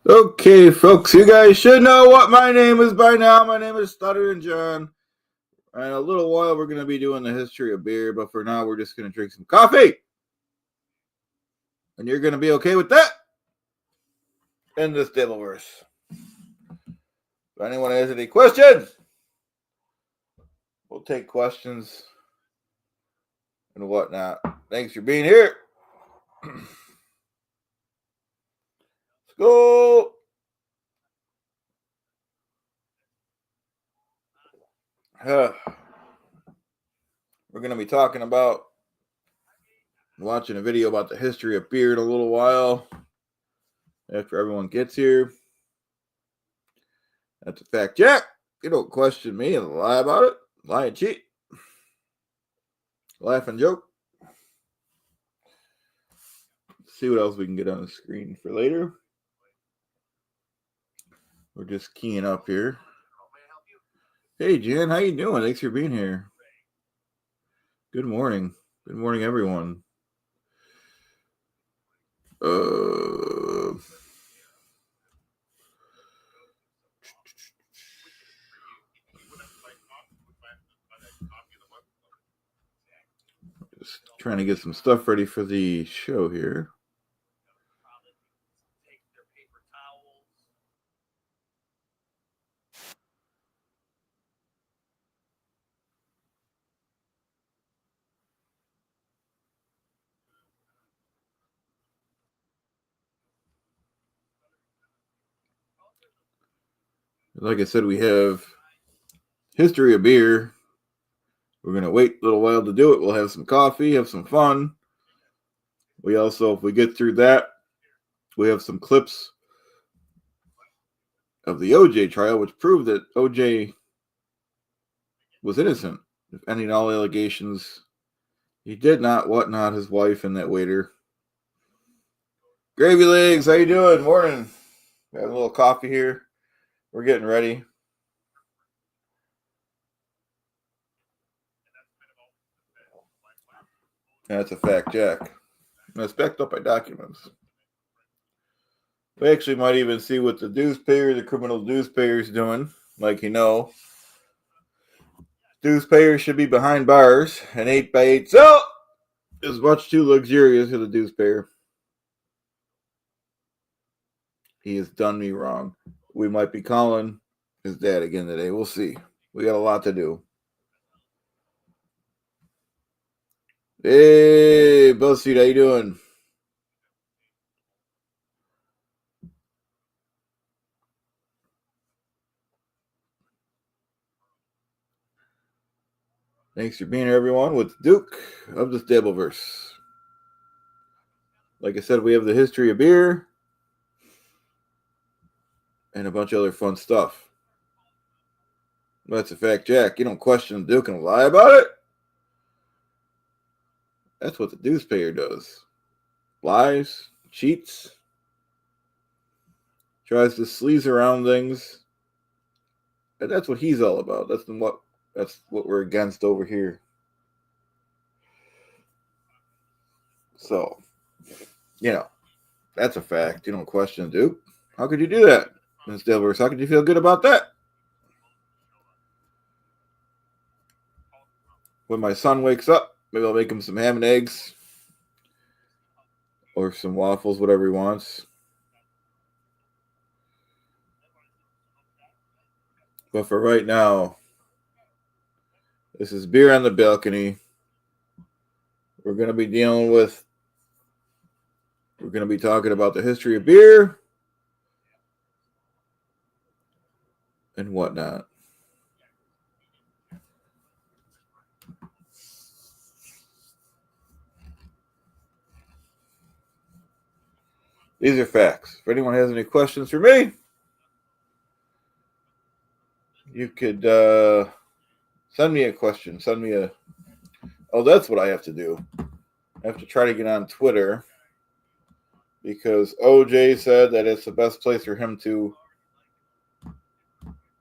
Okay, folks, you guys should know what my name is by now. My name is Stuttering John. In a little while, we're going to be doing the history of beer, but for now, we're just going to drink some coffee. And you're going to be okay with that? In this Devilverse. If anyone has any questions, we'll take questions and whatnot. Thanks for being here. Let's go. We're going to be talking about watching a video about the history of beer in a little while after everyone gets here. That's a fact, Jack. You don't question me and lie about it. Lie and cheat. Laugh and joke. Let's see what else we can get on the screen for later. We're just keying up here. Hey, Jen, how you doing? Thanks for being here. Good morning. Good morning, everyone. Just trying to get some stuff ready for the show here. Like I said, we have history of beer. We're going to wait a little while to do it. We'll have some coffee, have some fun. We also, if we get through that, we have some clips of the OJ trial, which proved that OJ was innocent of any and all allegations. He did not whatnot his wife and that waiter. Gravy Legs, how you doing? Morning. Got a little coffee here. We're getting ready. That's a fact, Jack. That's backed up by documents. We actually might even see what the dues payer, the criminal dues payer, is doing. Like dues payers should be behind bars. An 8x8 cell is much too luxurious for the dues payer. He has done me wrong. We might be calling his dad again today. We'll see. We got a lot to do. Hey, BuzzFeed, how you doing? Thanks for being here, everyone, with Duke of the Devilverse. Like I said, we have the history of beer and a bunch of other fun stuff. That's a fact, Jack. You don't question Duke and lie about it? That's what the dues payer does. Lies, cheats, tries to sleaze around things. And that's what he's all about. That's what we're against over here. So, that's a fact. You don't question Duke. How could you do that, Ms. Delvers? How could you feel good about that? When my son wakes up, maybe I'll make him some ham and eggs or some waffles, whatever he wants. But for right now, this is Beer on the Balcony. We're going to be talking about the history of beer and whatnot. These are facts. If anyone has any questions for me, you could send me a question. Oh, that's what I have to do. I have to try to get on Twitter because OJ said that it's the best place for him to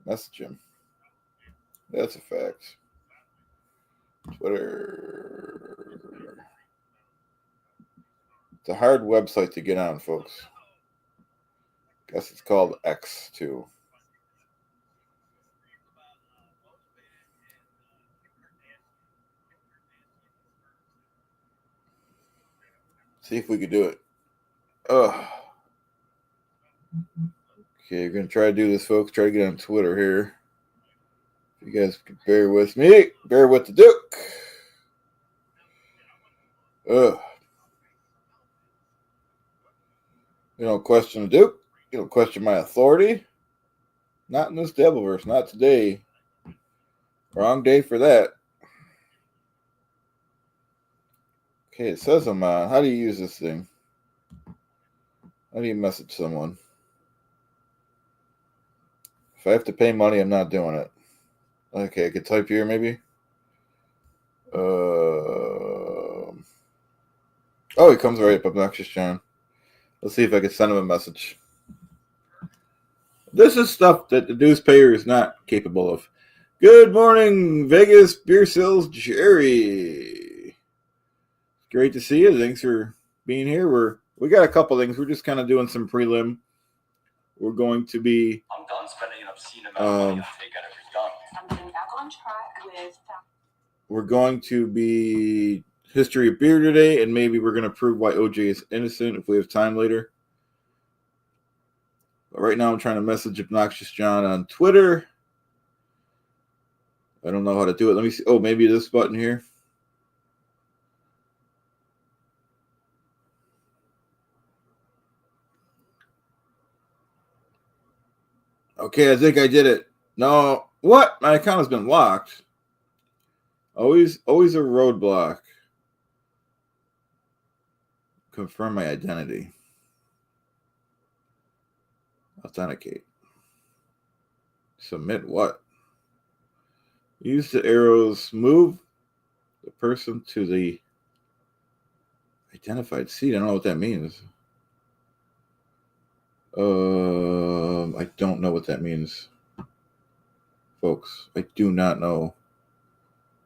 message him. That's a fact. Twitter. It's a hard website to get on, folks. Guess it's called X2. See if we could do it. Ugh. Okay, we're going to try to do this, folks. Try to get on Twitter here. If you guys could bear with me. Bear with the Duke. Ugh. You don't question the Duke. You don't question my authority. Not in this Devilverse. Not today. Wrong day for that. Okay, it says I'm on. How do you use this thing? How do you message someone? If I have to pay money, I'm not doing it. Okay, I could type here maybe. Oh, he comes right up, Obnoxious John. Let's see if I can send him a message. This is stuff that the dues payer is not capable of. Good morning, Vegas Beer Sales Jerry. Great to see you. Thanks for being here. We got a couple things. We're just kind of doing some prelim. We're going to be. I'm done spending an obscene amount of money on takeout every done. I'm getting back on track with. We're going to be history of beer today, and maybe we're going to prove why OJ is innocent if we have time later. But right now, I'm trying to message Obnoxious John on Twitter. I don't know how to do it. Let me see. Oh, maybe this button here. Okay, I think I did it. No, what? My account has been locked. Always a roadblock. Confirm my identity. Authenticate. Submit what? Use the arrows. Move the person to the identified seat. I don't know what that means. I don't know what that means. Folks, I do not know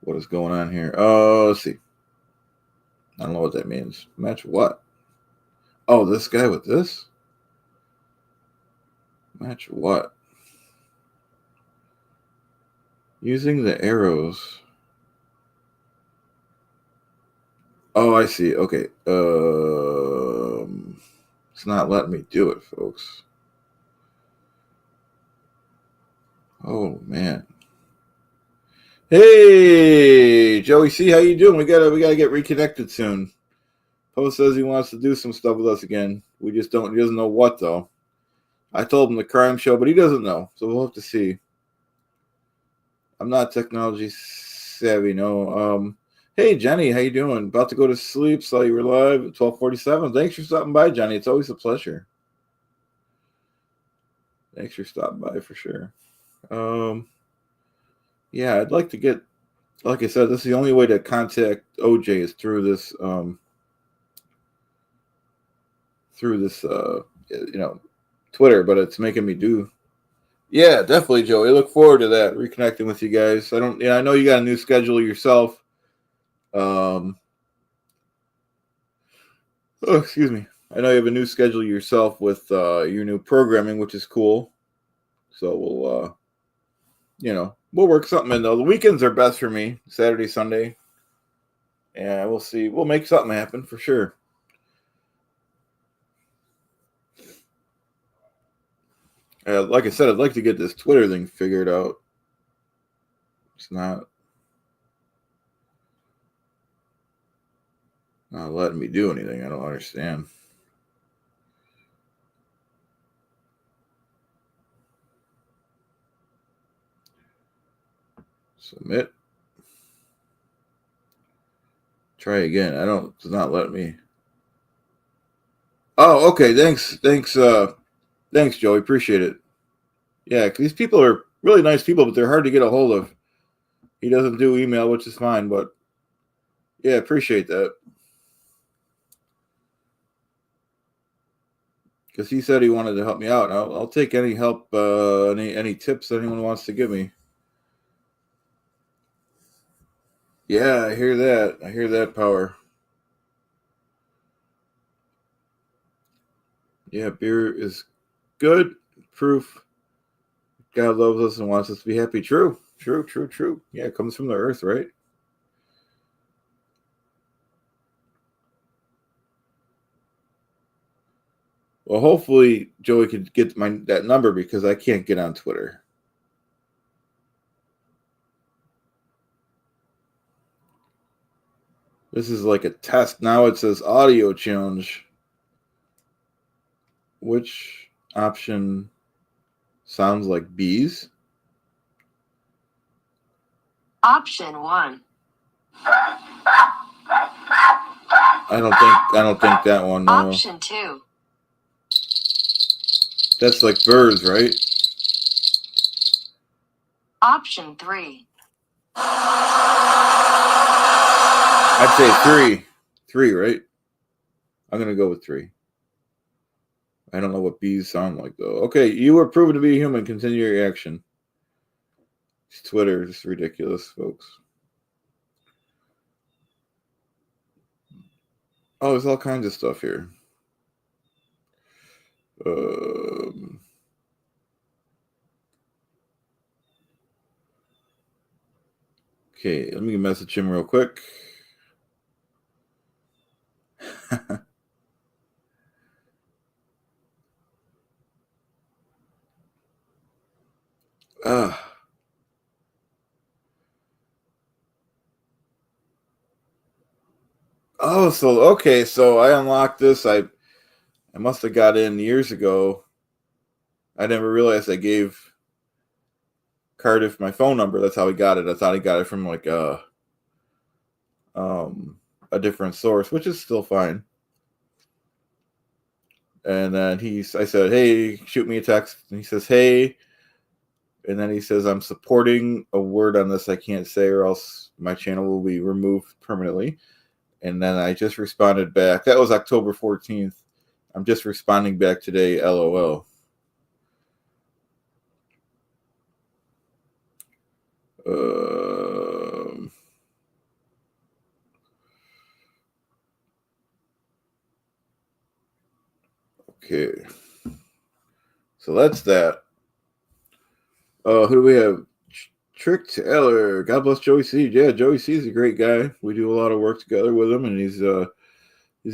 what is going on here. Let's see. I don't know what that means. Match what? Oh, this guy with this? Match what? Using the arrows. Oh, I see. Okay. It's not letting me do it, folks. Oh man. Hey, Joey C, how you doing? We gotta get reconnected soon. Poe says he wants to do some stuff with us again. We just don't. He doesn't know what though. I told him the crime show, but he doesn't know. So we'll have to see. I'm not technology savvy, no. Hey Jenny, how you doing? About to go to sleep. Saw you were live at 12:47. Thanks for stopping by, Jenny. It's always a pleasure. Thanks for stopping by for sure. Yeah, I'd like to get, like I said, this is the only way to contact OJ is through this, Twitter, but it's making me do. Yeah, definitely, Joey. I look forward to that, reconnecting with you guys. I know you got a new schedule yourself. Oh, excuse me. I know you have a new schedule yourself with your new programming, which is cool. So we'll work something in though. The weekends are best for me, Saturday, Sunday. Yeah, we'll see. We'll make something happen for sure. Like I said, I'd like to get this Twitter thing figured out. It's not letting me do anything. I don't understand. Submit. Try again. It's not letting me. Oh, okay. Thanks, Joey. Appreciate it. Yeah, 'cause these people are really nice people, but they're hard to get a hold of. He doesn't do email, which is fine, but yeah, appreciate that. Because he said he wanted to help me out. I'll take any help, any tips anyone wants to give me. Yeah, I hear that. I hear that power. Yeah, beer is Good. Proof. God loves us and wants us to be happy. True. Yeah, it comes from the earth, right? Well, hopefully Joey could get that number because I can't get on Twitter. This is like a test. Now it says audio challenge. Which option sounds like bees? Option 1. I don't think that one. No. Option 2. That's like birds, right? Option 3. I'd say 3. 3, right? I'm gonna go with 3. I don't know what bees sound like though. Okay, you were proven to be a human. Continue your action. Twitter is ridiculous, folks. Oh, there's all kinds of stuff here. Okay, let me message him real quick. Oh, so I unlocked this. I must have got in years ago. I never realized I gave Cardiff my phone number. That's how he got it. I thought he got it from like a different source, which is still fine. And then I said, "Hey, shoot me a text." And he says, "Hey," and then he says, "I'm supporting a word on this I can't say, or else my channel will be removed permanently." And then I just responded back. That was October 14th. I'm just responding back today, LOL. Okay. So that's that. Who do we have? Trick Taylor. God bless Joey C. Yeah, Joey C is a great guy. We do a lot of work together with him, and he's a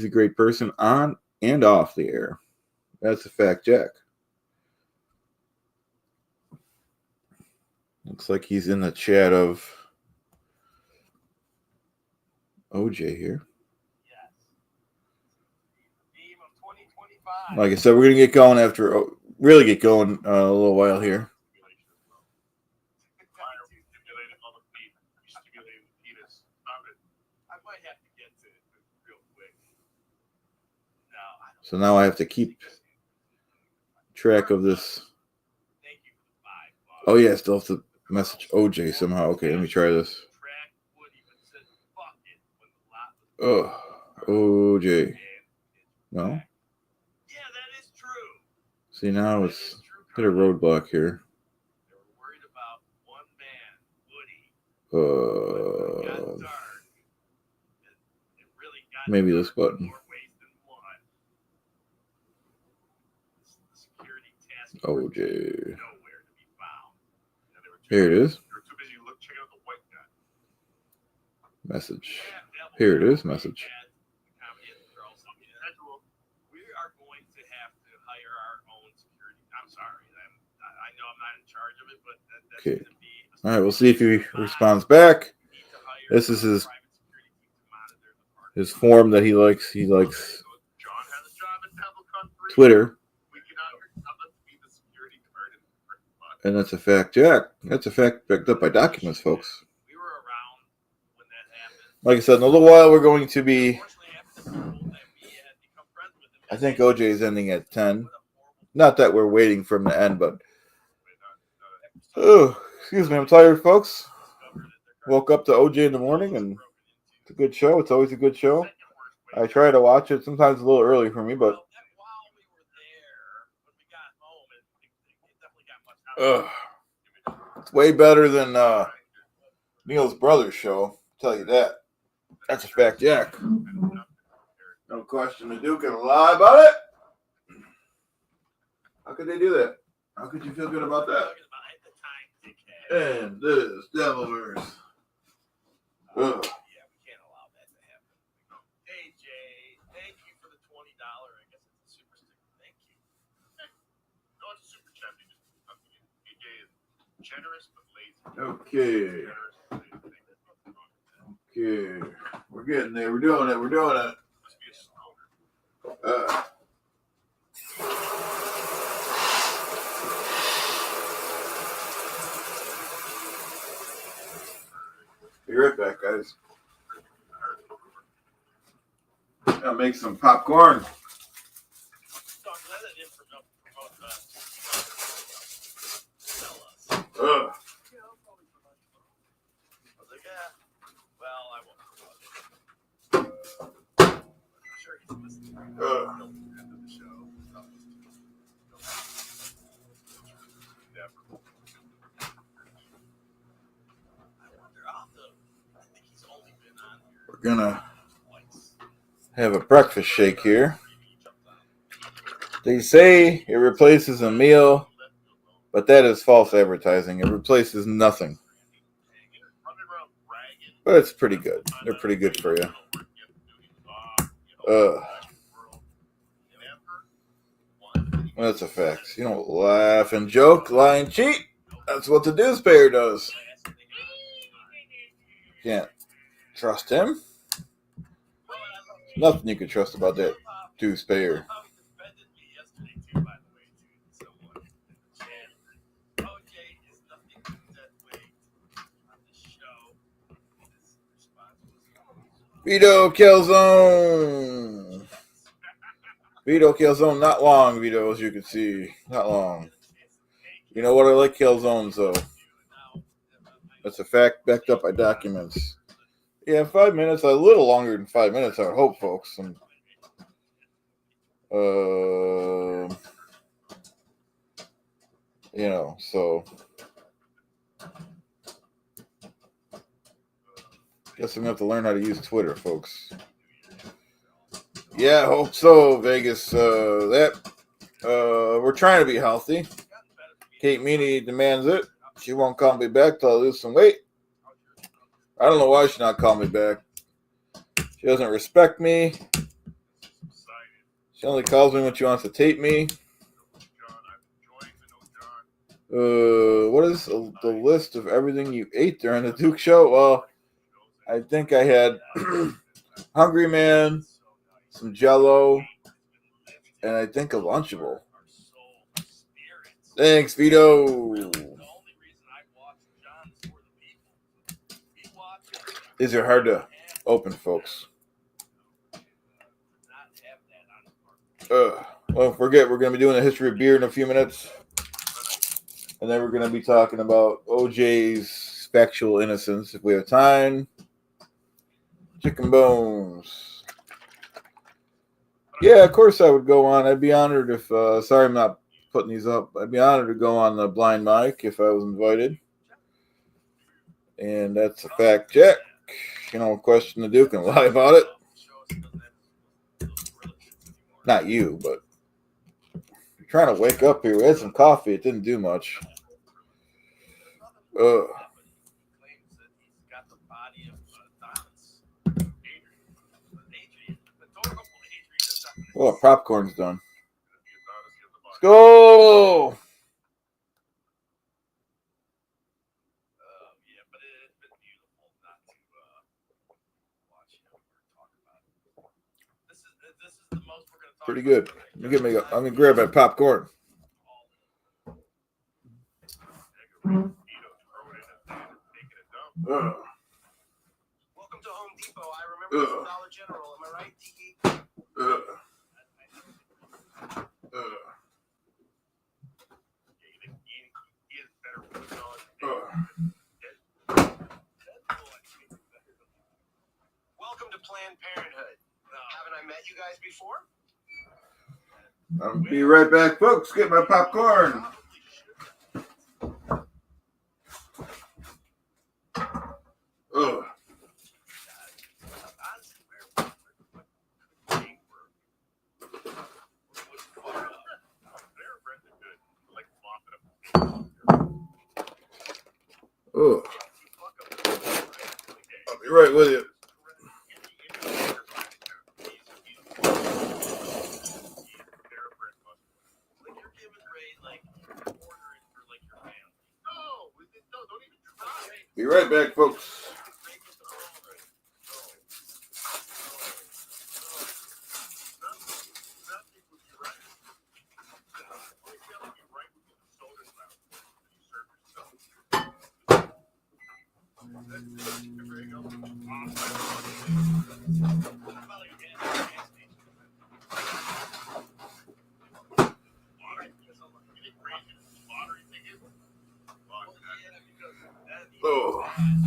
great person on and off the air. That's a fact, Jack. Looks like he's in the chat of OJ here. Like I said, we're gonna get going really get going a little while here. So now I have to keep track of this. Oh yeah, I still have to message OJ somehow. Okay, let me try this. Oh, OJ. No? See, now it's hit a roadblock here. Maybe this button. OJ. Here it is. Message. Here it is. Message. We are going to have to hire our own security. I'm sorry. I know I'm not in charge of it, but that's Okay. going to be. All right. We'll see if he responds back. This is his form that he likes. He likes Twitter. And that's a fact, Jack. That's a fact backed up by documents, folks. Like I said, in a little while, we're going to be. I think OJ is ending at 10. Not that we're waiting for him to end, but. Oh, excuse me. I'm tired, folks. Woke up to OJ in the morning, and it's a good show. It's always a good show. I try to watch it. Sometimes a little early for me, but. It's way better than Neil's brother's show. I'll tell you that. That's a fact, Jack. No question. The Duke can lie about it. could they do that? How could you feel good about that? Talking about at the time, dickhead. And this Devilverse. Ugh. Yeah, we can't allow that to happen. Hey, Jay, thank you for the $20. I guess it's a super sticker. Thank you. No, it's a super chat. AJ is generous but lazy. Okay. Generous but lazy. There's nothing wrong with that. Okay. We're getting there. We're doing it. We're doing it. Must be a stoner. Be right back, guys. I'll make some popcorn. Dog, let it in promote sell us. Ugh. Yeah, I'll probably promote it. I was like, yeah. Well, I won't promote it. I'm sure he's listening. Ugh. After the show. Stop listening. Never. I wonder also. I think he's only been on here We're gonna twice. have a breakfast shake here. They say it replaces a meal, but that is false advertising. It replaces nothing. But it's pretty good. They're pretty good for you. That's a fact. You don't laugh and joke, lie and cheat. That's what the dues payer does. Can't trust him. Nothing you can trust about that dues payer. Vito Killzone. Vito Killzone, not long, Vito, as you can see. Not long. You know what? I like Killzones, though. That's a fact backed up by documents. Yeah, 5 minutes. A little longer than 5 minutes, I would hope, folks. And, you know, so. Guess I'm going to have to learn how to use Twitter, folks. Yeah, I hope so, Vegas. We're trying to be healthy. Kate Meany demands it. She won't call me back till I lose some weight. I don't know why she's not calling me back. She doesn't respect me. She only calls me when she wants to tape me. What is the list of everything you ate during the Duke show? Well, I think I had Hungry Man, some Jell-O, and I think a Lunchable. Thanks, Vito. These are hard to open, folks. Well, forget we're going to be doing the history of beer in a few minutes. And then we're going to be talking about OJ's factual innocence if we have time. Chicken bones. Yeah, of course I would go on. I'd be honored if, sorry I'm not putting these up. I'd be honored to go on the blind mic if I was invited. And that's a fact check. You know, question the Duke and lie about it. Not you, but you're trying to wake up here. We had some coffee. It didn't do much. Oh, popcorn's done. Let's go! Pretty good. I'm gonna grab my popcorn. Welcome to Home Depot. I remember it's Dollar General. Am I right, DE? Welcome to Planned Parenthood. Haven't I met you guys before? I'll be right back, folks. Get my popcorn. Ugh. right with you. Like you're giving Ray like ordering for like your family. No, don't even try. Be right back, folks. Ray gets the phone right. Nothing would be right. Only thing that would be right would be the soda spout that you serve yourself. There you go. What about like a gas station? Water? You think crazy water you think it? Well, yeah, because that'd be Oh. a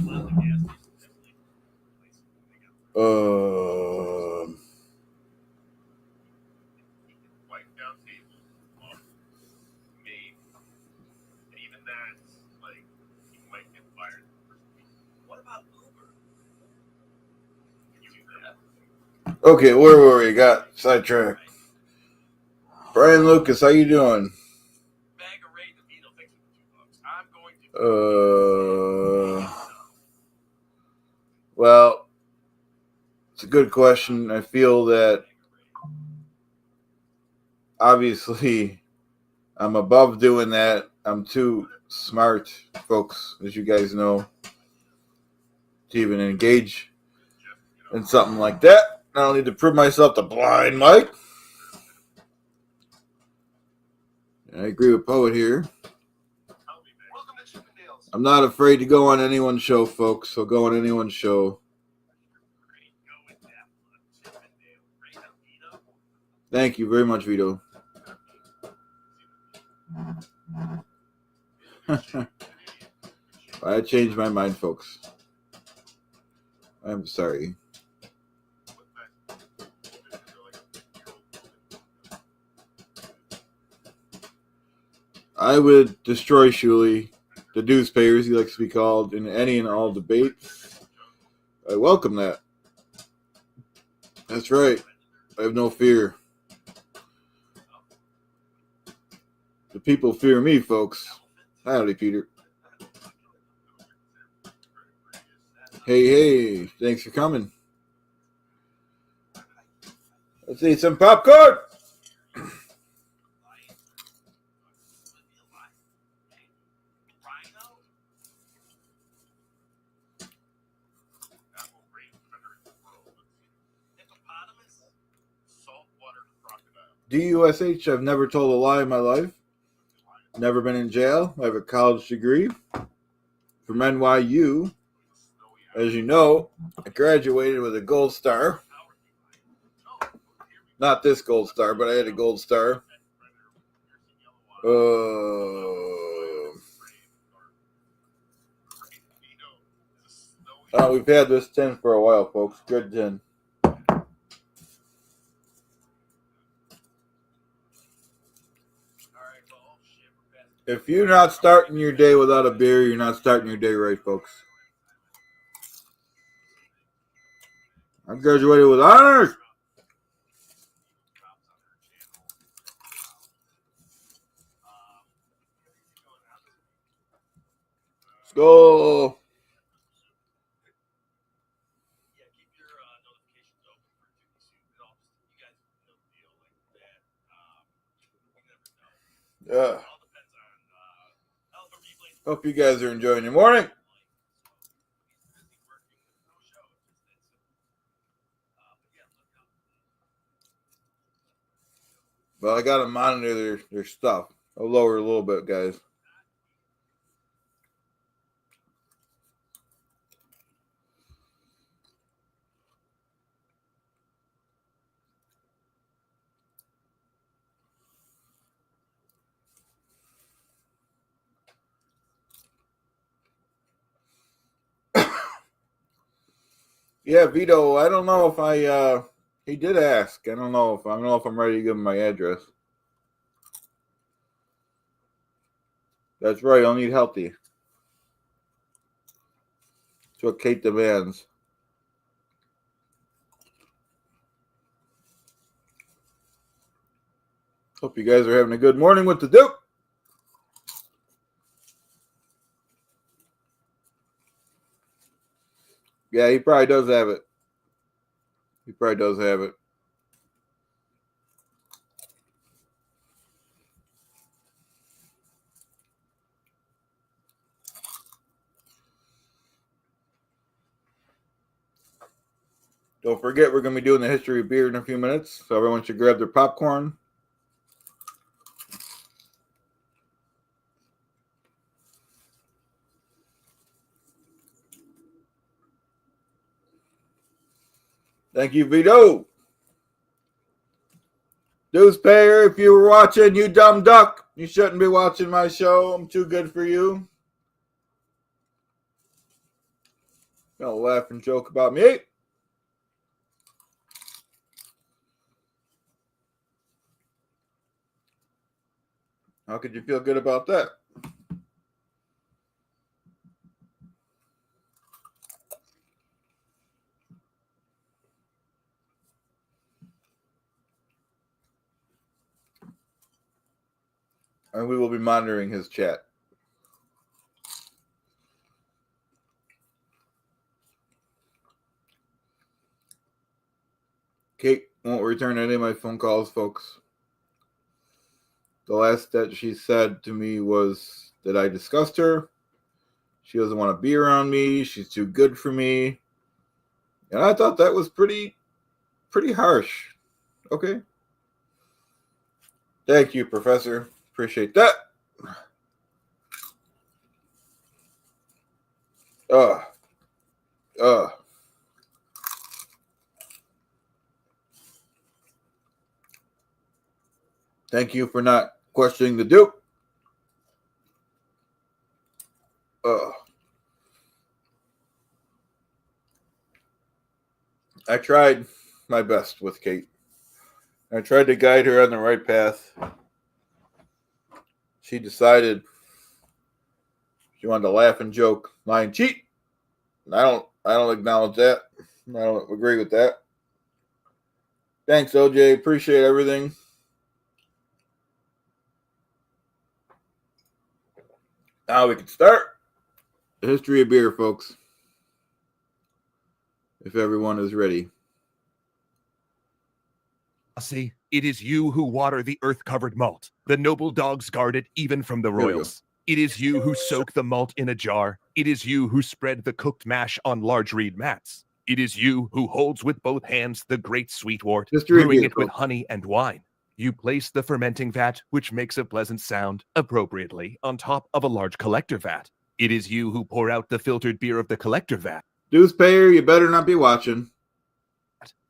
lot of the gas stations definitely places they got. Wipe down tables. Maybe. And even that's like you might get fired. What about Uber? Can you do that? Okay, where were we? Got sidetracked. Brian Lucas, how you doing? Bag of Ray DeVito, thanks for the $2. I'm going to. Well, it's a good question. I feel that obviously I'm above doing that. I'm too smart, folks, as you guys know, to even engage in something like that. I don't need to prove myself to blind Mike. I agree with Poet here. Welcome to Chippendales. I'm not afraid to go on anyone's show, folks. So go on anyone's show. Ray, go with that one. Chippendale. Ray DeVito. Thank you very much, Vito. I changed my mind, folks. I'm sorry. I would destroy Shuley, the dues payers, he likes to be called, in any and all debates. I welcome that. That's right. I have no fear. The people fear me, folks. Howdy, Peter. Hey, thanks for coming. Let's eat some popcorn. DUSH, I've never told a lie in my life. Never been in jail. I have a college degree from NYU. As you know, I graduated with a gold star. Not this gold star, but I had a gold star. We've had this tin for a while, folks. Good tin. If you're not starting your day without a beer, you're not starting your day right, folks. I graduated with honors. Let's go. Yeah, keep your notifications open for Tuesday soon. You guys know the deal like that. You never know. Yeah. It all depends on how the replays. Hope you guys are enjoying your morning. Well, I got to monitor their stuff. I'll lower a little bit, guys. Yeah, Vito, I don't know if he did ask. I don't know if I'm ready to give him my address. That's right, I'll need healthy. That's what Kate demands. Hope you guys are having a good morning with the Duke. Yeah, he probably does have it. He probably does have it. Don't forget, we're going to be doing the history of beer in a few minutes, so everyone should grab their popcorn. Thank you, Vito. Dues payer, if you were watching, you dumb duck. You shouldn't be watching my show. I'm too good for you. Don't laugh and joke about me. How could you feel good about that? And we will be monitoring his chat. Kate won't return any of my phone calls, folks. The last that she said to me was that I discussed her. She doesn't want to be around me. She's too good for me. And I thought that was pretty harsh. Okay. Thank you, Professor. Appreciate that. Thank you for not questioning the Duke. I tried my best with Kate. I tried to guide her on the right path. She decided she wanted to laugh and joke, lie and cheat. I don't acknowledge that. I don't agree with that. Thanks, OJ. Appreciate everything. Now we can start the history of beer, folks. If everyone is ready. See, it is you who water the earth-covered malt. The noble dogs guard it even from the royals. It is you who soak the malt in a jar. It is you who spread the cooked mash on large reed mats. It is you who holds with both hands the great sweet wort, brewing it with honey and wine. You place the fermenting vat, which makes a pleasant sound, appropriately on top of a large collector vat. It is you who pour out the filtered beer of the collector vat. Dues payer, you better not be watching.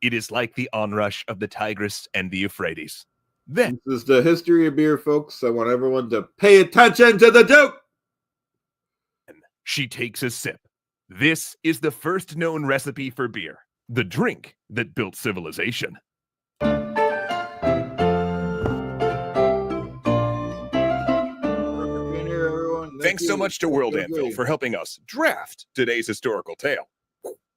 It is like the onrush of the Tigris and the Euphrates. Then, this is the history of beer, folks. I want everyone to pay attention to the Duke. She takes a sip. This is the first known recipe for beer, the drink that built civilization. Thanks so much to World Anvil for helping us draft today's historical tale.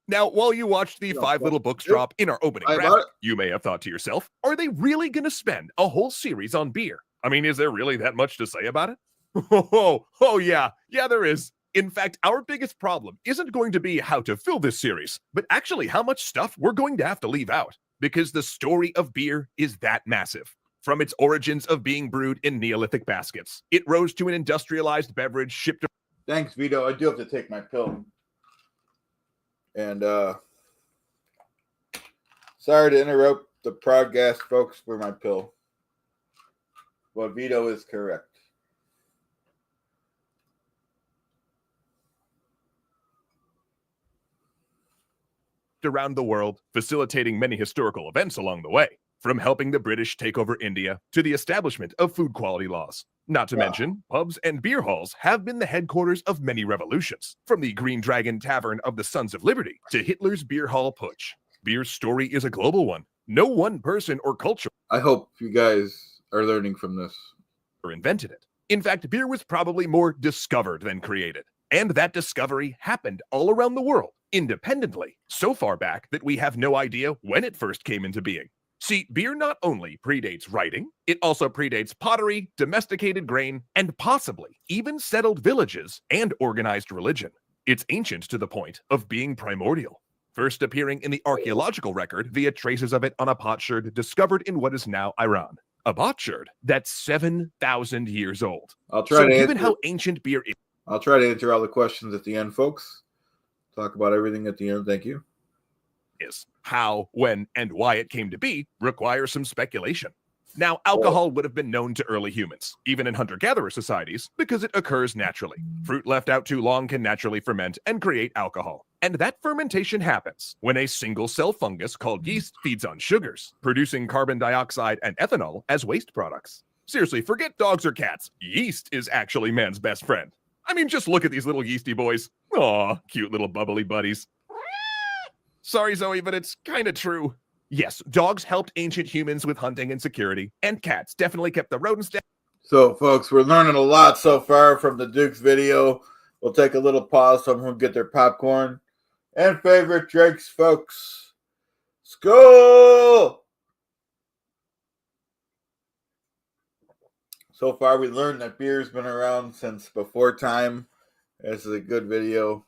Now, while you watched the 5 little books drop in our opening graphic, you may have thought to yourself, are they really going to spend a whole series on beer? I mean, is there really that much to say about it? Oh yeah, there is. In fact, our biggest problem isn't going to be how to fill this series, but actually how much stuff we're going to have to leave out, because the story of beer is that massive. From its origins of being brewed in Neolithic baskets, it rose to an industrialized beverage shipped. Thanks, Vito. I do have to take my pill. And sorry to interrupt the podcast, folks, for my pill. But Vito is correct. Around the world, facilitating many historical events along the way, from helping the British take over India to the establishment of food quality laws. Not to mention, pubs and beer halls have been the headquarters of many revolutions, from the Green Dragon Tavern of the Sons of Liberty to Hitler's beer hall putsch. Beer's story is a global one. No one person or culture, I hope you guys are learning from this, invented it. In fact, beer was probably more discovered than created. And that discovery happened all around the world, independently, so far back that we have no idea when it first came into being. See, beer not only predates writing, it also predates pottery, domesticated grain, and possibly even settled villages and organized religion. It's ancient to the point of being primordial, first appearing in the archaeological record via traces of it on a potsherd discovered in what is now Iran. A potsherd that's 7,000 years old. I'll try So to given answer. how ancient beer is, I'll try to answer all the questions at the end, folks. Talk about everything at the end. Thank you. how, when, and why it came to be requires some speculation. Now, alcohol would have been known to early humans, even in hunter-gatherer societies, because it occurs naturally. Fruit left out too long can naturally ferment and create alcohol. And that fermentation happens when a single-cell fungus called yeast feeds on sugars, producing carbon dioxide and ethanol as waste products. Seriously, forget dogs or cats. Yeast is actually man's best friend. I mean, just look at these little yeasty boys. Aw, cute little bubbly buddies. Sorry, Zoe, but it's kind of true. Yes, dogs helped ancient humans with hunting and security, and cats definitely kept the rodents down. So, folks, we're learning a lot so far from the Duke's video. We'll take a little pause so everyone can get their popcorn and favorite drinks, folks. School! So far, we learned that beer's been around since before time. This is a good video.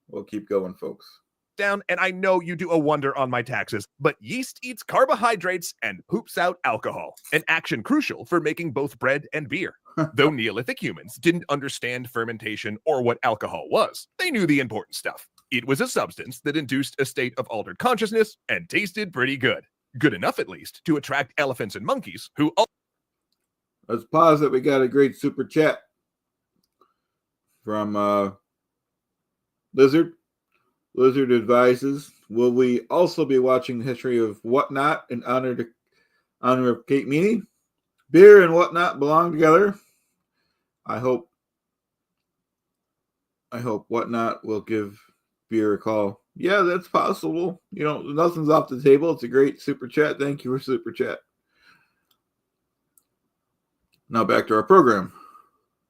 We'll keep going, folks. Down, and I know you do a wonder on my taxes, but yeast eats carbohydrates and poops out alcohol, an action crucial for making both bread and beer. Though Neolithic humans didn't understand fermentation or what alcohol was, they knew the important stuff. It was a substance that induced a state of altered consciousness and tasted pretty good. Good enough, at least, to attract elephants and monkeys who... Let's pause it. We got a great super chat from Lizard. Lizard advises, will we also be watching the history of Whatnot in honor of Kate Meany? Beer and Whatnot belong together. I hope Whatnot will give beer a call. Yeah, that's possible. You know, nothing's off the table. It's a great super chat. Thank you for super chat. Now back to our program.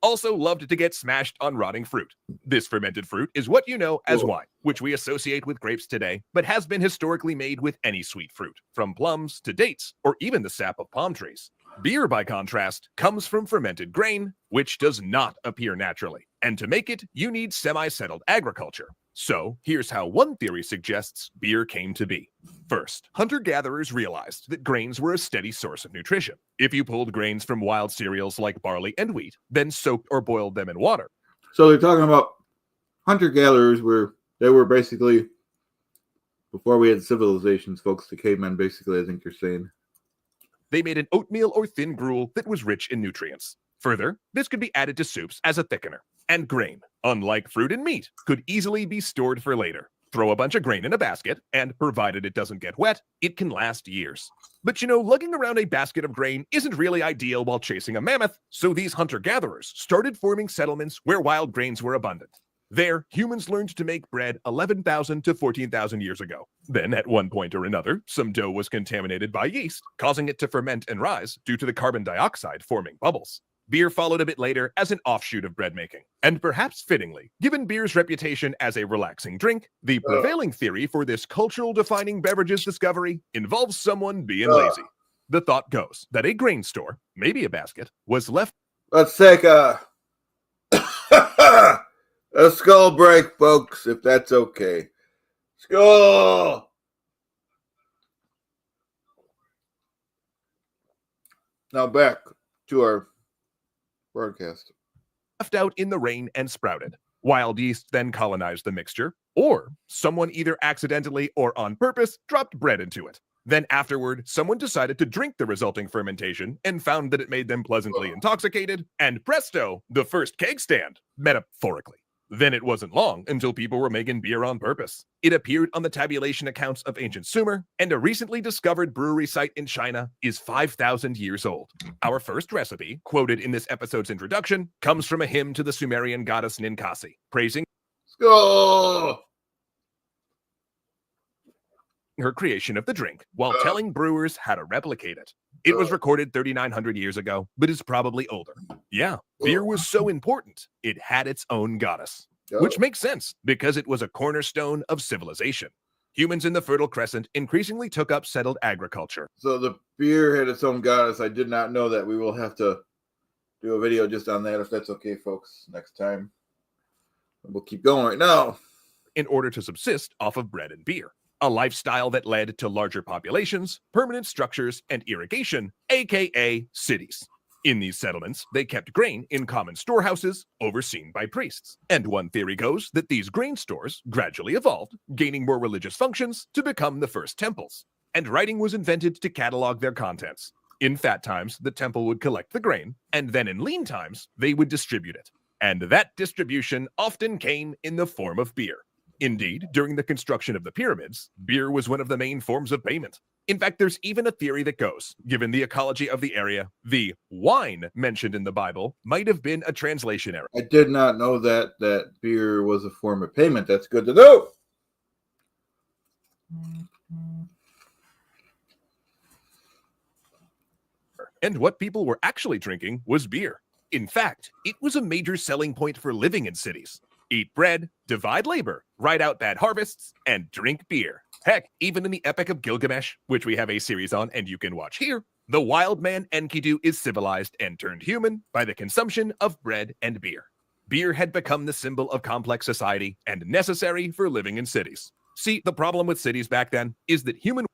Also loved to get smashed on rotting fruit. This fermented fruit is what you know as wine, which we associate with grapes today, but has been historically made with any sweet fruit, from plums to dates, or even the sap of palm trees. Beer, by contrast, comes from fermented grain, which does not appear naturally. And to make it, you need semi-settled agriculture. So, here's how one theory suggests beer came to be. First, hunter-gatherers realized that grains were a steady source of nutrition. If you pulled grains from wild cereals like barley and wheat, then soaked or boiled them in water. So they're talking about hunter-gatherers they were basically, before we had civilizations, folks, the cavemen, basically, I think you're saying. They made an oatmeal or thin gruel that was rich in nutrients. Further, this could be added to soups as a thickener. And grain, unlike fruit and meat, could easily be stored for later. Throw a bunch of grain in a basket, and provided it doesn't get wet, it can last years. But you know, lugging around a basket of grain isn't really ideal while chasing a mammoth, so these hunter-gatherers started forming settlements where wild grains were abundant. There, humans learned to make bread 11,000 to 14,000 years ago. Then, at one point or another, some dough was contaminated by yeast, causing it to ferment and rise due to the carbon dioxide forming bubbles. Beer followed a bit later as an offshoot of bread making. And perhaps fittingly, given beer's reputation as a relaxing drink, the prevailing theory for this cultural defining beverage's discovery involves someone being lazy. The thought goes that a grain store, maybe a basket, was left. Let's take a skull break, folks, if that's okay. Skull! Now back to our broadcast. Left out in the rain and sprouted. Wild yeast then colonized the mixture, or someone either accidentally or on purpose dropped bread into it. Then afterward, someone decided to drink the resulting fermentation and found that it made them pleasantly intoxicated, and presto, the first keg stand, metaphorically. Then it wasn't long until people were making beer on purpose. It appeared on the tabulation accounts of ancient Sumer, and a recently discovered brewery site in China is 5,000 years old. Our first recipe, quoted in this episode's introduction, comes from a hymn to the Sumerian goddess Ninkasi, praising Skull! her creation of the drink, while telling brewers how to replicate it. It was recorded 3,900 years ago, but is probably older. Yeah, beer was so important, it had its own goddess. Which makes sense, because it was a cornerstone of civilization. Humans in the Fertile Crescent increasingly took up settled agriculture. So the beer had its own goddess. I did not know that. We will have to do a video just on that, if that's okay, folks, next time. We'll keep going right now. In order to subsist off of bread and beer, a lifestyle that led to larger populations, permanent structures, and irrigation, aka cities. In these settlements, they kept grain in common storehouses overseen by priests. And one theory goes that these grain stores gradually evolved, gaining more religious functions to become the first temples. And writing was invented to catalog their contents. In fat times, the temple would collect the grain, and then in lean times, they would distribute it. And that distribution often came in the form of beer. Indeed, during the construction of the pyramids, beer was one of the main forms of payment. In fact, there's even a theory that goes, given the ecology of the area, the wine mentioned in the Bible might have been a translation error. I did not know that beer was a form of payment. That's good to know. And what people were actually drinking was beer. In fact, it was a major selling point for living in cities. Eat bread, divide labor, ride out bad harvests, and drink beer. Heck, even in the Epic of Gilgamesh, which we have a series on and you can watch here, the wild man Enkidu is civilized and turned human by the consumption of bread and beer. Beer had become the symbol of complex society and necessary for living in cities. See, the problem with cities back then is that human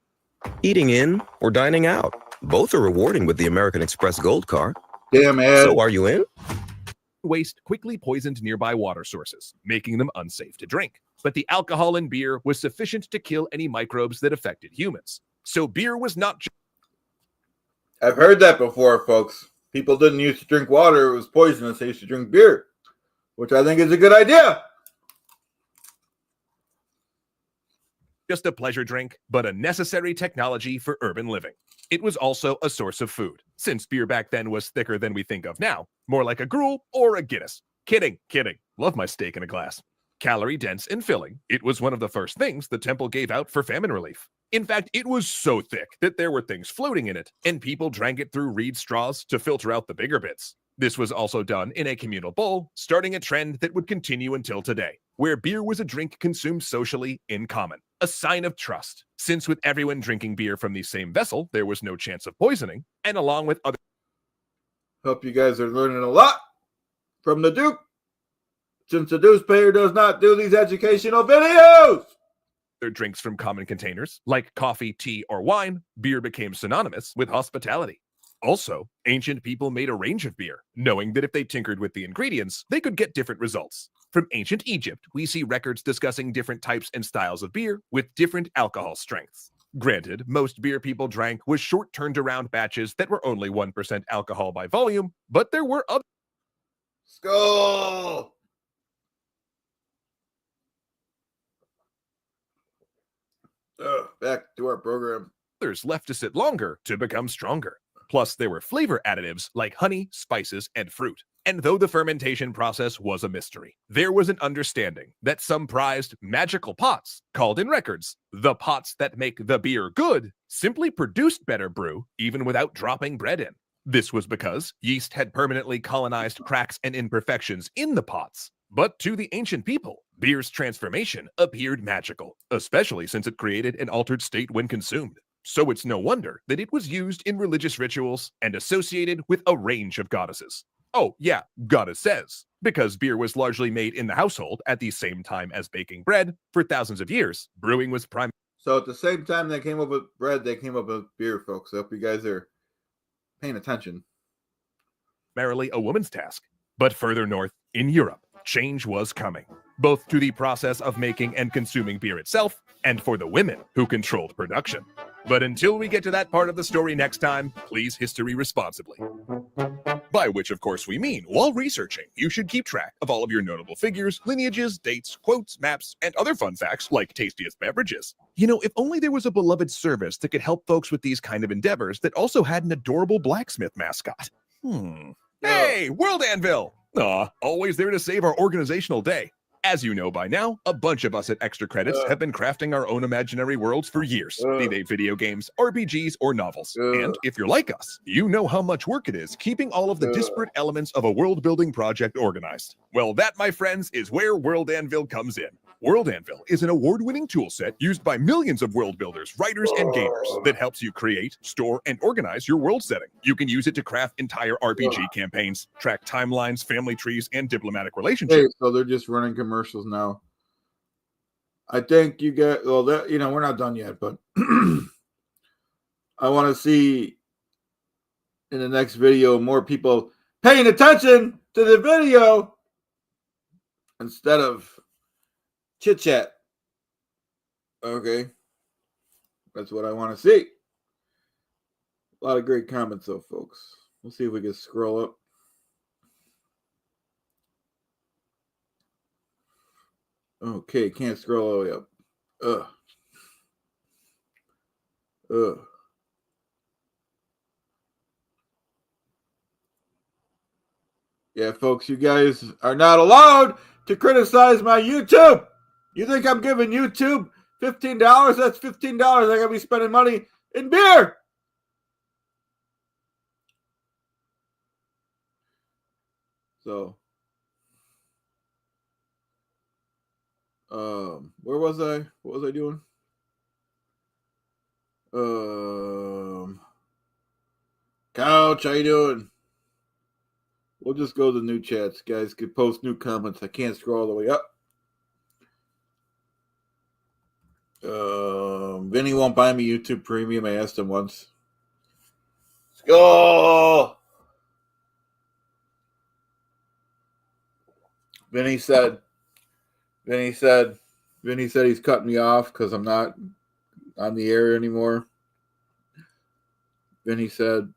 Eating in or dining out, both are rewarding with the American Express Gold Card. Damn, man. So are you in? waste quickly poisoned nearby water sources, making them unsafe to drink. But the alcohol in beer was sufficient to kill any microbes that affected humans. So beer was not just... I've heard that before, folks. People didn't used to drink water. It was poisonous. They used to drink beer, which I think is a good idea. just a pleasure drink, but a necessary technology for urban living. It was also a source of food, since beer back then was thicker than we think of now, more like a gruel or a Guinness. Kidding. Love my steak in a glass. Calorie dense and filling, it was one of the first things the temple gave out for famine relief. In fact, it was so thick that there were things floating in it, and people drank it through reed straws to filter out the bigger bits. This was also done in a communal bowl, starting a trend that would continue until today, where beer was a drink consumed socially in common, a sign of trust, since with everyone drinking beer from the same vessel, there was no chance of poisoning, and along with other... Hope you guys are learning a lot from the Duke, since the Deuce Payer does not do these educational videos. Their drinks from common containers, like coffee, tea, or wine, beer became synonymous with hospitality. Also, ancient people made a range of beer, knowing that if they tinkered with the ingredients, they could get different results. From ancient Egypt, we see records discussing different types and styles of beer with different alcohol strengths. Granted, most beer people drank was short turned-around batches that were only 1% alcohol by volume, but there were other... Skull! Back to our program. Others left to sit longer to become stronger. Plus, there were flavor additives like honey, spices, and fruit. And though the fermentation process was a mystery, there was an understanding that some prized magical pots, called in records the pots that make the beer good, simply produced better brew even without dropping bread in. This was because yeast had permanently colonized cracks and imperfections in the pots. But to the ancient people, beer's transformation appeared magical, especially since it created an altered state when consumed. So it's no wonder that it was used in religious rituals and associated with a range of goddesses. Oh yeah, goddesses, because beer was largely made in the household at the same time as baking bread. For thousands of years, brewing was So at the same time they came up with bread, they came up with beer, folks. I hope you guys are paying attention. primarily a woman's task. But further north, in Europe, change was coming, both to the process of making and consuming beer itself, and for the women who controlled production. But until we get to that part of the story next time, please history responsibly. By which, of course, we mean, while researching, you should keep track of all of your notable figures, lineages, dates, quotes, maps, and other fun facts like tastiest beverages. You know, if only there was a beloved service that could help folks with these kind of endeavors that also had an adorable blacksmith mascot. Hey, World Anvil! Aw, always there to save our organizational day. As you know by now, a bunch of us at Extra Credits have been crafting our own imaginary worlds for years, be they video games, RPGs, or novels. And if you're like us, you know how much work it is keeping all of the disparate elements of a world-building project organized. Well, that, my friends, is where World Anvil comes in. World Anvil is an award-winning toolset used by millions of world builders, writers, and gamers that helps you create, store, and organize your world setting. You can use it to craft entire RPG campaigns, track timelines, family trees, and diplomatic relationships. Hey, so they're just running commercials commercials now. I think you get, well, that, we're not done yet, but I want to see in the next video more people paying attention to the video instead of chit chat. Okay. That's what I want to see. A lot of great comments, though, folks. We'll see if we can scroll up. Okay, can't scroll all the way up. Ugh. Yeah, folks, you guys are not allowed to criticize my YouTube. You think I'm giving YouTube $15? That's $15 I gotta be spending money in beer. So, where was I? What was I doing? Couch, how you doing? We'll just go to the new chats. Guys can post new comments. I can't scroll all the way up. Vinny won't buy me YouTube Premium. I asked him once. Let's go. Vinny said he's cutting me off because I'm not on the air anymore. Vinny said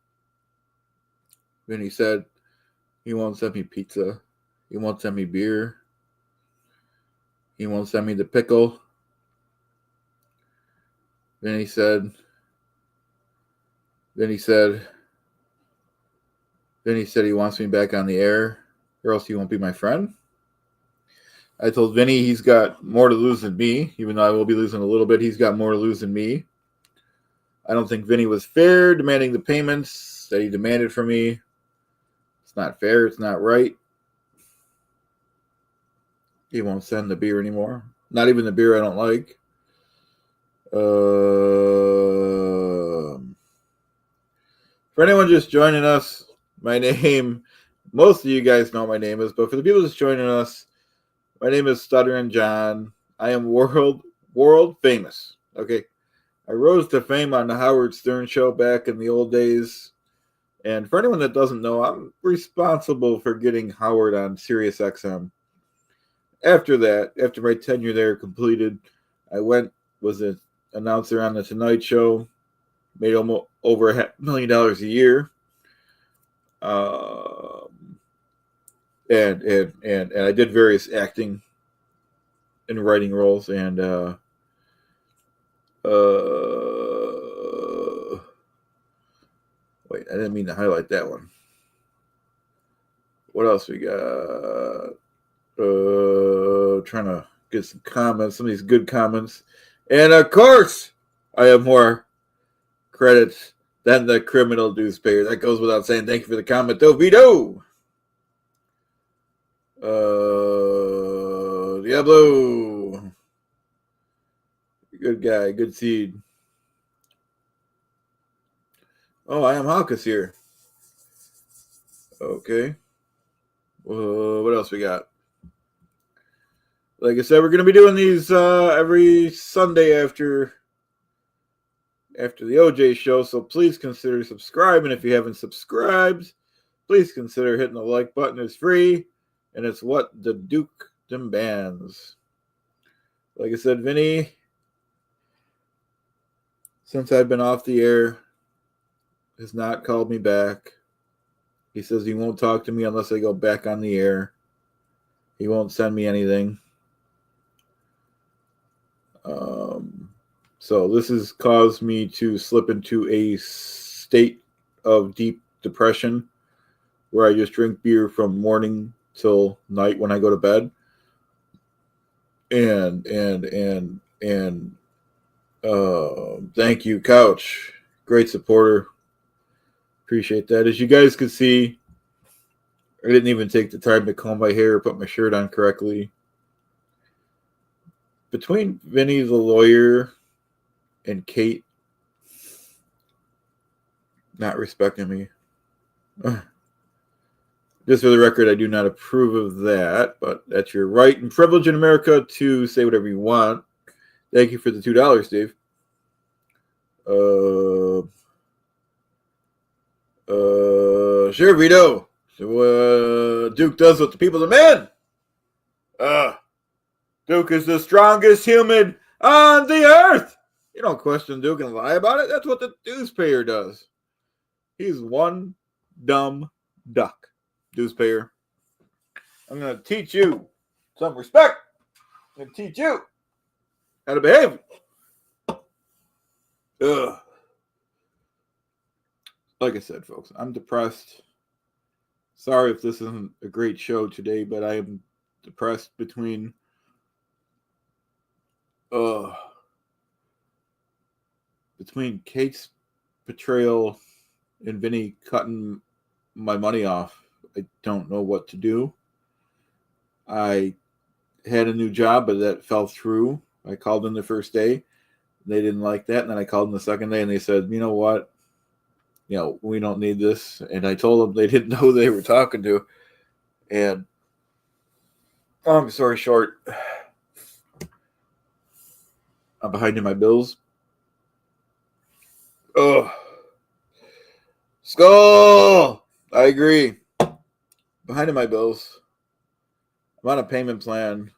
he won't send me pizza. He won't send me beer. He won't send me the pickle. Vinny said he wants me back on the air, or else he won't be my friend. I told Vinny he's got more to lose than me, even though I will be losing a little bit. He's got more to lose than me. I don't think Vinny was fair demanding the payments that he demanded from me. It's not fair. It's not right. He won't send the beer anymore. Not even the beer I don't like. For anyone just joining us, my name, most of you guys know what my name is, but for the people just joining us, my name is Stuttering John. I am world famous. Okay. I rose to fame on the Howard Stern show back in the old days. And for anyone that doesn't know, I'm responsible for getting Howard on Sirius XM. After that, after my tenure there completed, I was an announcer on the Tonight Show, made almost over $500,000 a year. And I did various acting and writing roles, and wait, I didn't mean to highlight that one. What else we got? Trying to get some comments, some of these good comments. And of course, I have more credits than the criminal dues payer. That goes without saying. Thank you for the comment, though, Vito. Diablo. Good guy, good seed. Oh, I am Hawkus here. Okay. What else we got? Like I said, we're going to be doing these every Sunday after the OJ show, so please consider subscribing. If you haven't subscribed, please consider hitting the like button. It's free, and it's what the Duke demands. Like I said, Vinny, since I've been off the air, has not called me back. He says he won't talk to me unless I go back on the air. He won't send me anything. So this has caused me to slip into a state of deep depression where I just drink beer from morning till night when I go to bed. And thank you, Couch. Great supporter. Appreciate that. As you guys can see, I didn't even take the time to comb my hair or put my shirt on correctly. Between Vinny the lawyer and Kate not respecting me, Just for the record, I do not approve of that, but that's your right and privilege in America to say whatever you want. Thank you for the $2, Steve. Sure, Vito. So, Duke does what the people demand. Duke is the strongest human on the earth. You don't question Duke and lie about it. That's what the newspayer does. He's one dumb duck. Newspayer. I'm going to teach you some respect. I'm going to teach you how to behave. Like I said, folks, I'm depressed. Sorry if this isn't a great show today, but I am depressed between Kate's betrayal and Vinny cutting my money off. I don't know what to do. I had a new job, but that fell through. I called in the first day. They didn't like that. And then I called in the second day and they said, you know what? We don't need this. And I told them they didn't know who they were talking to. And long story short, I'm behind in my bills. Skull! I agree. Behind in my bills. I'm on a payment plan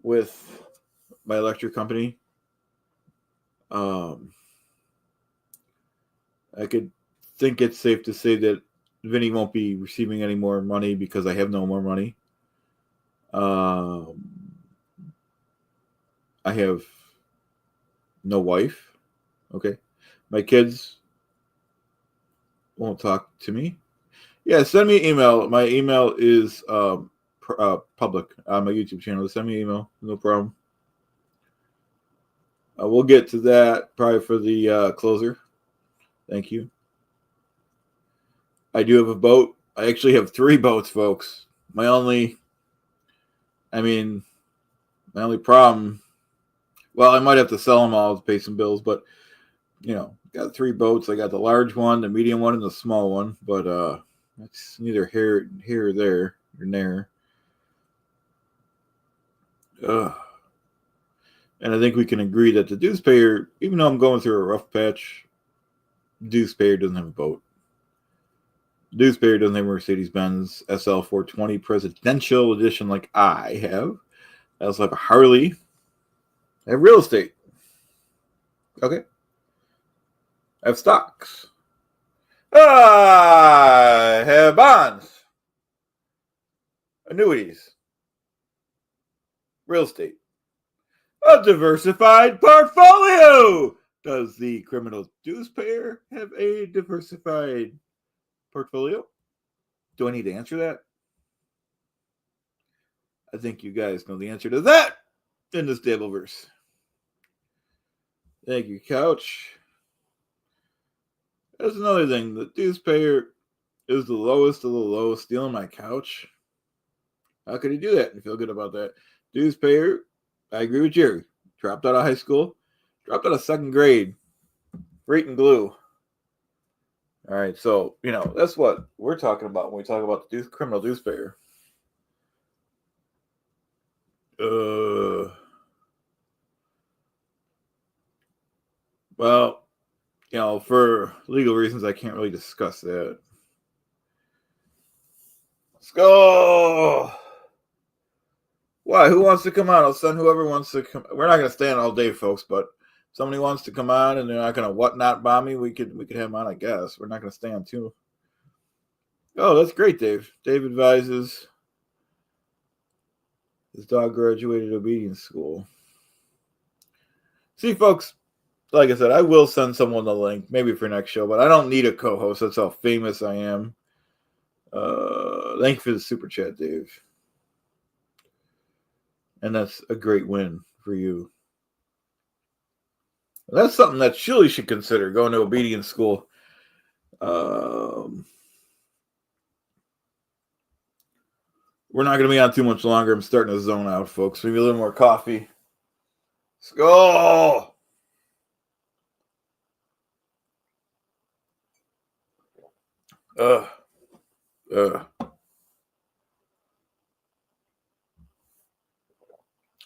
with my electric company. I could think it's safe to say that Vinny won't be receiving any more money because I have no more money. I have no wife. Okay. My kids won't talk to me. Yeah, send me an email. My email is public on my YouTube channel. Send me an email. No problem. We'll get to that probably for the closer. Thank you. I do have a boat. I actually have 3 boats, folks. My only problem, well, I might have to sell them all to pay some bills, but, got 3 boats. I got the large one, the medium one, and the small one, but it's neither here or there or there. And I think we can agree that the dues payer, even though I'm going through a rough patch, dues payer doesn't have a boat. Dues payer doesn't have a Mercedes-Benz SL 420 Presidential Edition like I have. I also have a Harley. I have real estate. Okay. I have stocks. I have bonds. Annuities. Real estate. A diversified portfolio. Does the criminal dues payer have a diversified portfolio? Do I need to answer that? I think you guys know the answer to that in this Dableverse. Thank you, Couch. That's another thing. The dues payer is the lowest of the low, stealing my couch. How could he do that and feel good about that? Dues payer, I agree with Jerry. Dropped out of high school. Dropped out of 2nd grade. Rate and glue. All right, so, that's what we're talking about when we talk about the criminal dues payer. Well, for legal reasons, I can't really discuss that. Skull! Why? Who wants to come on? I'll send whoever wants to come. We're not going to stay on all day, folks, but if somebody wants to come on and they're not going to whatnot bomb me, we could have them on, I guess. We're not going to stay on too. Oh, that's great, Dave. Dave advises his dog graduated obedience school. See, folks, like I said, I will send someone the link, maybe for next show, but I don't need a co-host. That's how famous I am. Thank you for the super chat, Dave. And that's a great win for you. That's something that Shirley should consider, going to obedience school. We're not going to be on too much longer. I'm starting to zone out, folks. Maybe a little more coffee. Let's go.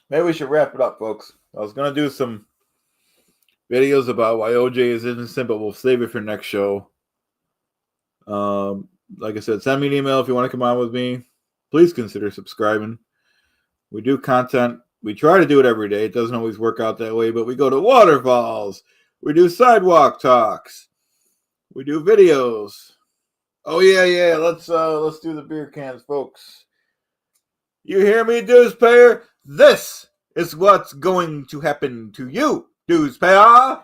Maybe we should wrap it up, folks. I was going to do some videos about why OJ is innocent, but we'll save it for next show. Like I said, send me an email if you want to come on with me. Please consider subscribing. We do content. We try to do it every day. It doesn't always work out that way, but we go to waterfalls. We do sidewalk talks. We do videos. Oh yeah. Let's do the beer cans, folks. You hear me, dues payer? This is what's going to happen to you, dues payer.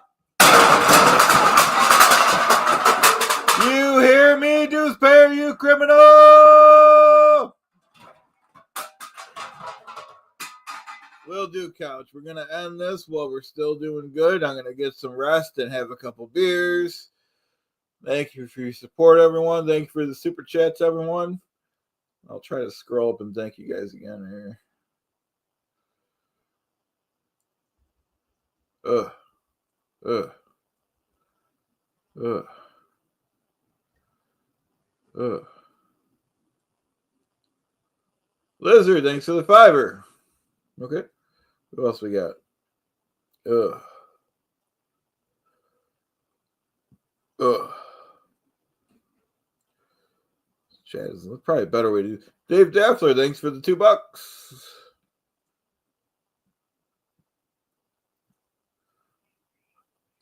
You hear me, dues payer, you criminal? Will do, couch. We're going to end this while we're still doing good. I'm going to get some rest and have a couple beers. Thank you for your support, everyone. Thank you for the super chats, everyone. I'll try to scroll up and thank you guys again here. Lizard, thanks for the $5. Okay. Who else we got? Chat is probably a better way to do. Dave Daffler, thanks for the $2.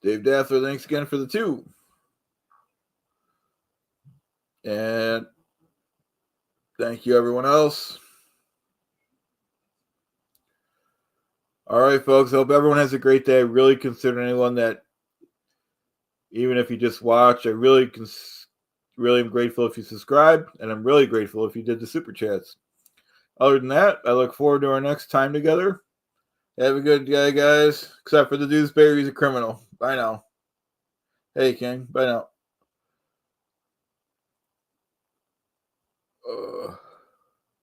Dave Daffler, thanks again for the 2. And thank you, everyone else. All right, folks. Hope everyone has a great day. I really consider anyone that, even if you just watch, I really am grateful if you subscribe, and I'm really grateful if you did the super chats. Other than that, I look forward to our next time together. Have a good day, guys. Except for the Dewsbury, he's a criminal. Bye now. Hey, King. Bye now.